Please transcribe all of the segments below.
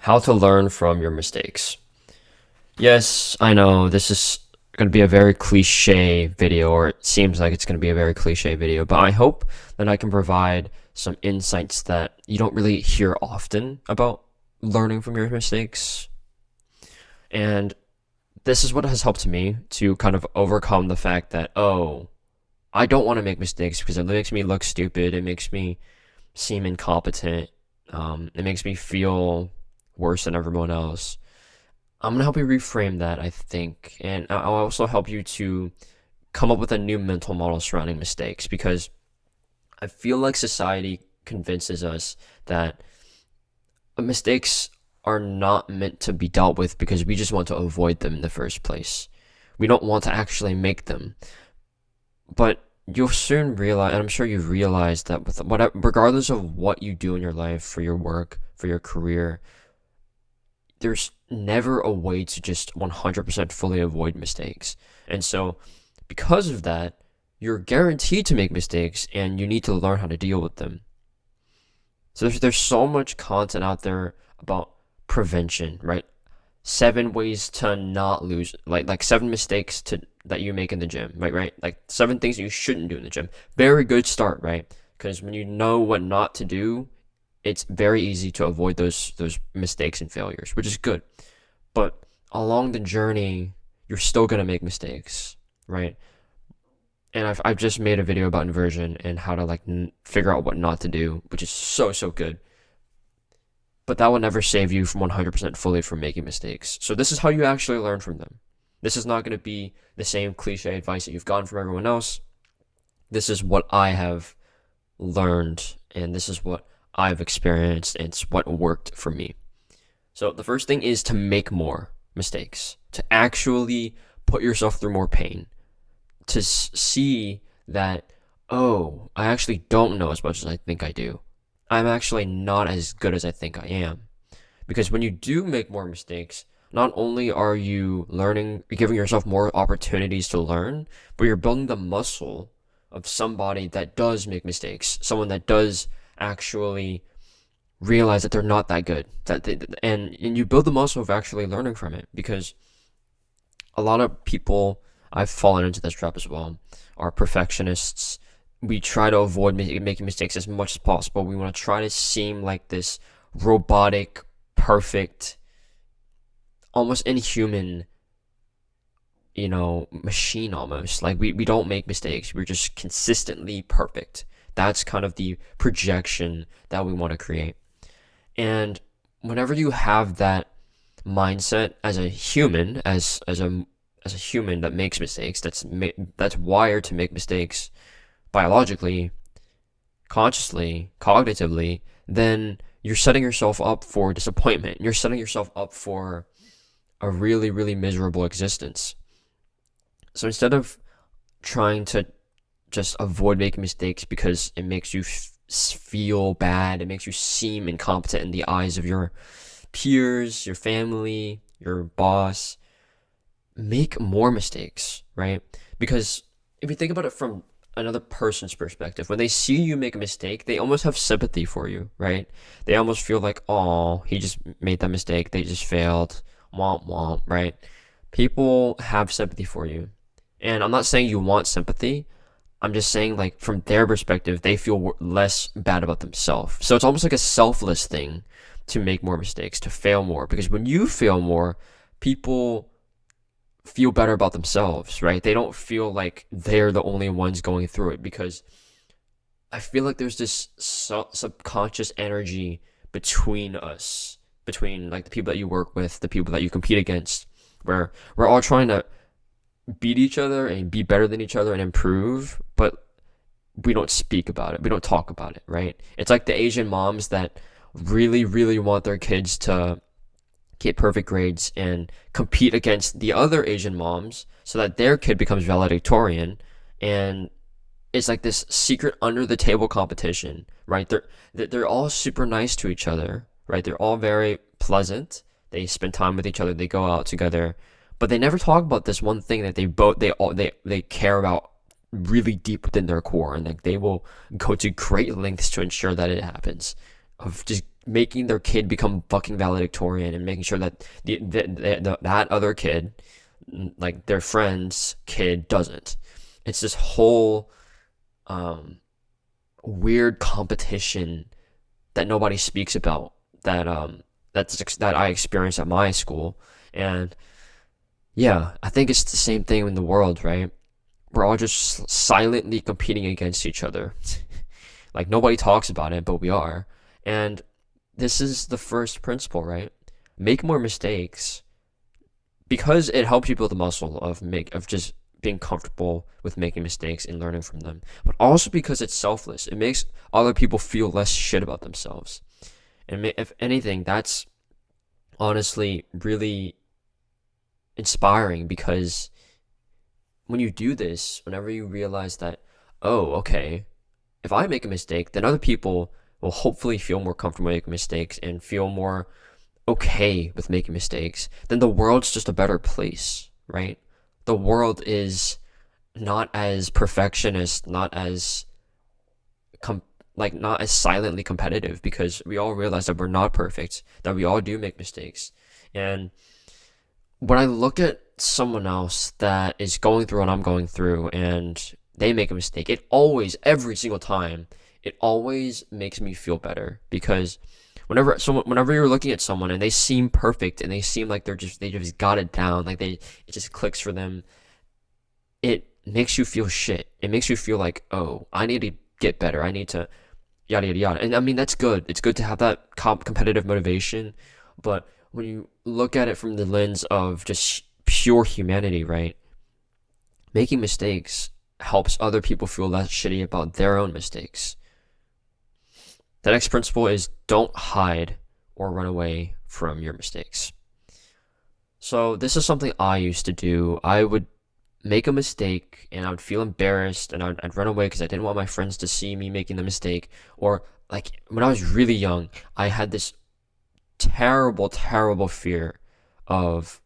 How to learn from your mistakes. Yes, I know this is going to be a very cliche video, or it seems like it's going to be a very cliche video, but I hope that I can provide some insights that you don't really hear often about learning from your mistakes. And this is what has helped me to kind of overcome the fact that, oh, I don't want to make mistakes because it makes me look stupid. It makes me seem incompetent. It makes me feel worse than everyone else. I'm gonna help you reframe that, I think, and I'll also help you to come up with a new mental model surrounding mistakes because I feel like society convinces us that mistakes are not meant to be dealt with because we just want to avoid them in the first place. We don't want to actually make them. But you'll soon realize, and I'm sure you've realized that with whatever, regardless of what you do in your life, for your work, for your career, there's never a way to just 100% fully avoid mistakes. And so, because of that, you're guaranteed to make mistakes and you need to learn how to deal with them. So there's so much content out there about prevention, right? 7 ways to not lose, like 7 mistakes to that you make in the gym, right? Like 7 things that you shouldn't do in the gym. Very good start, right? Because when you know what not to do, it's very easy to avoid those mistakes and failures, which is good. But along the journey, you're still gonna make mistakes, right? And I've just made a video about inversion and how to figure out what not to do, which is so good. But that will never save you from 100% fully from making mistakes. So this is how you actually learn from them. This is not going to be the same cliche advice that you've gotten from everyone else. This is what I have learned, and this is what I've experienced, and it's what worked for me. So the first thing is to make more mistakes, to actually put yourself through more pain, to see that, oh, I actually don't know as much as I think I do. I'm actually not as good as I think I am. Because when you do make more mistakes, not only are you learning, you're giving yourself more opportunities to learn, but you're building the muscle of somebody that does make mistakes, someone that does actually realize that they're not that good. And you build the muscle of actually learning from it, because a lot of people, I've fallen into this trap as well, are perfectionists. We try to avoid making mistakes as much as possible. We want to try to seem like this robotic, perfect, almost inhuman, machine almost. Like we don't make mistakes. We're just consistently perfect. That's kind of the projection that we want to create. And whenever you have that mindset as a human, as a human that makes mistakes, that's wired to make mistakes biologically, consciously, cognitively, then you're setting yourself up for disappointment. You're setting yourself up for a really, really miserable existence. So instead of trying to just avoid making mistakes because it makes you feel bad, it makes you seem incompetent in the eyes of your peers, your family, your boss, make more mistakes, right? Because if you think about it from another person's perspective, when they see you make a mistake, they almost have sympathy for you, right? They almost feel like, oh, he just made that mistake, they just failed, womp womp, right? People have sympathy for you. And I'm not saying you want sympathy, I'm just saying, like, from their perspective, they feel less bad about themselves. So it's almost like a selfless thing to make more mistakes, to fail more, because when you fail more, people feel better about themselves, right? They don't feel like they're the only ones going through it, because I feel like there's this subconscious energy between us, between like the people that you work with, the people that you compete against, where we're all trying to beat each other and be better than each other and improve, but we don't speak about it. We don't talk about it, right? It's like the Asian moms that really, really want their kids to get perfect grades and compete against the other Asian moms so that their kid becomes valedictorian, and it's like this secret under the table competition, right? They're all super nice to each other, right? They're all very pleasant. They spend time with each other. They go out together, but they never talk about this one thing that they care about really deep within their core, and like they will go to great lengths to ensure that it happens, of just making their kid become fucking valedictorian and making sure that that other kid, like their friend's kid, doesn't. It's this whole um, weird competition that nobody speaks about that I experienced at my school. And yeah, I think it's the same thing in the world, right? We're all just silently competing against each other. Like nobody talks about it, but we are. And this is the first principle, right? Make more mistakes because it helps you build the muscle of just being comfortable with making mistakes and learning from them. But also because it's selfless. It makes other people feel less shit about themselves. And if anything, that's honestly really inspiring because when you do this, whenever you realize that, oh, okay, if I make a mistake, then other people will hopefully feel more comfortable making mistakes and feel more okay with making mistakes, then the world's just a better place, right? The world is not as perfectionist, not as com- not as silently competitive because we all realize that we're not perfect, that we all do make mistakes. And when I look at someone else that is going through what I'm going through and they make a mistake, it always, every single time, it always makes me feel better because whenever you're looking at someone and they seem perfect and they seem like they just got it down, like it just clicks for them, it makes you feel shit. It makes you feel like, oh, I need to get better. I need to yada yada yada. And I mean that's good. It's good to have that competitive motivation, but when you look at it from the lens of just pure humanity, right? Making mistakes helps other people feel less shitty about their own mistakes. The next principle is don't hide or run away from your mistakes. So this is something I used to do. I would make a mistake and I would feel embarrassed and I'd run away because I didn't want my friends to see me making the mistake. Or like when I was really young, I had this terrible, terrible fear of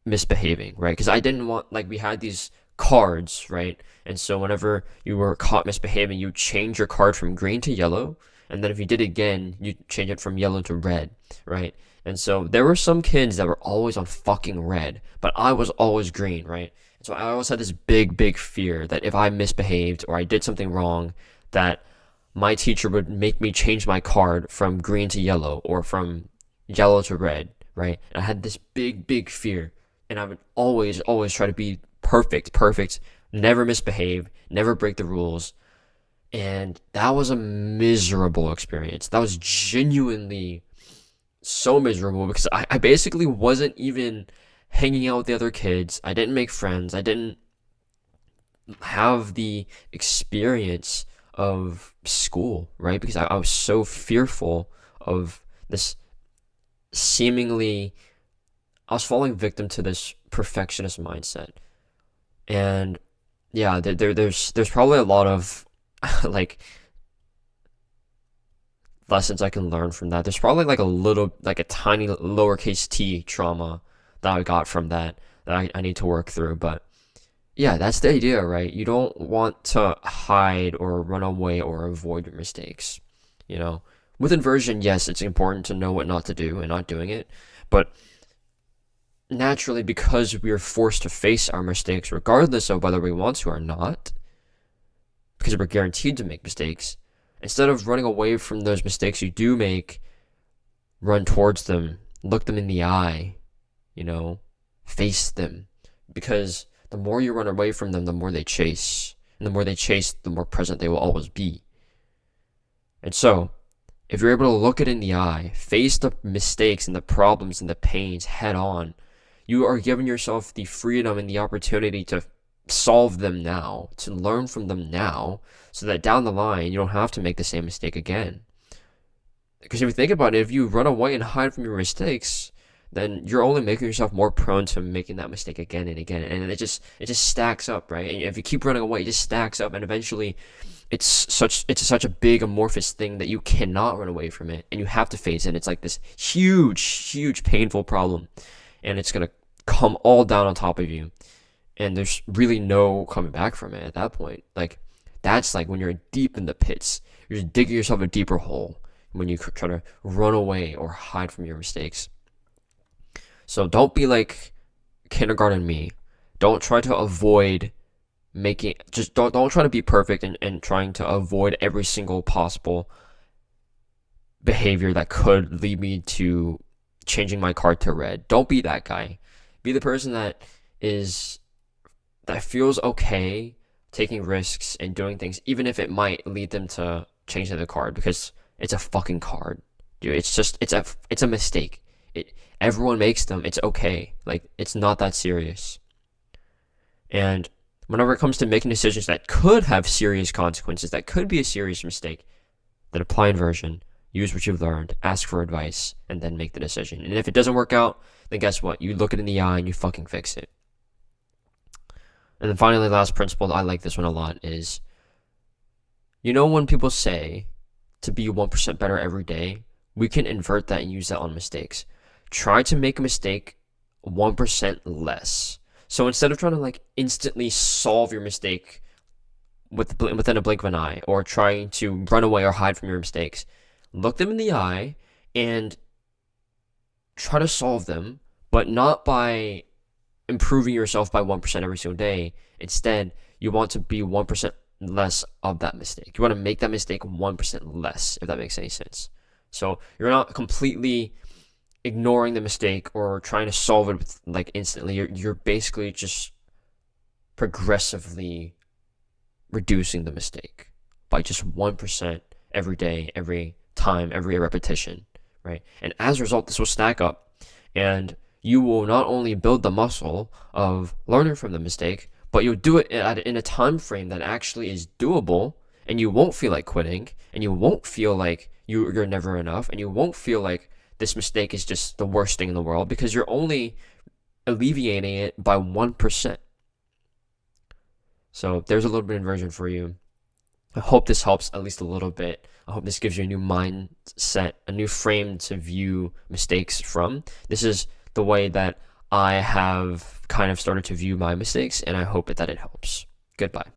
misbehaving, right? Because I didn't want, like, we had these cards, right? And so whenever you were caught misbehaving, you change your card from green to yellow. And then if you did it again, you change it from yellow to red, right? And so there were some kids that were always on fucking red, but I was always green, right? And so I always had this big, big fear that if I misbehaved or I did something wrong, that my teacher would make me change my card from green to yellow or from yellow to red, right? And I had this big, big fear. And I would always, always try to be perfect, never misbehave, never break the rules. And that was a miserable experience. That was genuinely so miserable because I basically wasn't even hanging out with the other kids. I didn't make friends. I didn't have the experience of school, right? Because I was so fearful of this seemingly, I was falling victim to this perfectionist mindset. And yeah, there's probably a lot of like lessons I can learn from that. There's probably like a little, like a tiny lowercase t trauma that I got from that I need to work through. But yeah, that's the idea, right? You don't want to hide or run away or avoid your mistakes. You know, with inversion, yes, it's important to know what not to do and not doing it. But naturally, because we are forced to face our mistakes, regardless of whether we want to or not, because we're guaranteed to make mistakes, instead of running away from those mistakes you do make, run towards them, look them in the eye, you know, face them. Because the more you run away from them, the more they chase. And the more they chase, the more present they will always be. And so, if you're able to look it in the eye, face the mistakes and the problems and the pains head on, you are giving yourself the freedom and the opportunity to solve them now, to learn from them now, so that down the line you don't have to make the same mistake again. Because if you think about it, if you run away and hide from your mistakes, then you're only making yourself more prone to making that mistake again and again, and it just stacks up, right? And if you keep running away, it just stacks up, and eventually, it's such a big amorphous thing that you cannot run away from it, and you have to face it. It's like this huge painful problem, and it's gonna come all down on top of you, and there's really no coming back from it at that point. Like that's like when you're deep in the pits, you're just digging yourself a deeper hole. when you try to run away or hide from your mistakes. So don't be like kindergarten me. Don't try to avoid don't try to be perfect and trying to avoid every single possible behavior that could lead me to changing my card to red. Don't be that guy. Be the person that feels okay taking risks and doing things, even if it might lead them to changing the card, because it's a fucking card, dude. It's a mistake. Everyone makes them. It's okay. Like, it's not that serious. And whenever it comes to making decisions that could have serious consequences, that could be a serious mistake, then apply inversion. Use what you've learned, ask for advice, and then make the decision. And if it doesn't work out, then guess what? You look it in the eye and you fucking fix it. And then finally, last principle, I like this one a lot, is, when people say to be 1% better every day, we can invert that and use that on mistakes. Try to make a mistake 1% less. So instead of trying to like instantly solve your mistake within a blink of an eye, or trying to run away or hide from your mistakes, look them in the eye and try to solve them, but not by improving yourself by 1% every single day. Instead, you want to be 1% less of that mistake. You want to make that mistake 1% less, if that makes any sense. So you're not completely ignoring the mistake or trying to solve it with, like, instantly. You're basically just progressively reducing the mistake by just 1% every day, every time, every repetition, right? And as a result, this will stack up, and you will not only build the muscle of learning from the mistake, but you'll do it in a time frame that actually is doable, and you won't feel like quitting, and you won't feel like you're never enough, and you won't feel like this mistake is just the worst thing in the world, because you're only alleviating it by 1%. So there's a little bit of inversion for you. I hope this helps at least a little bit. I hope this gives you a new mindset, a new frame to view mistakes from. This is the way that I have kind of started to view my mistakes, and I hope that it helps. Goodbye.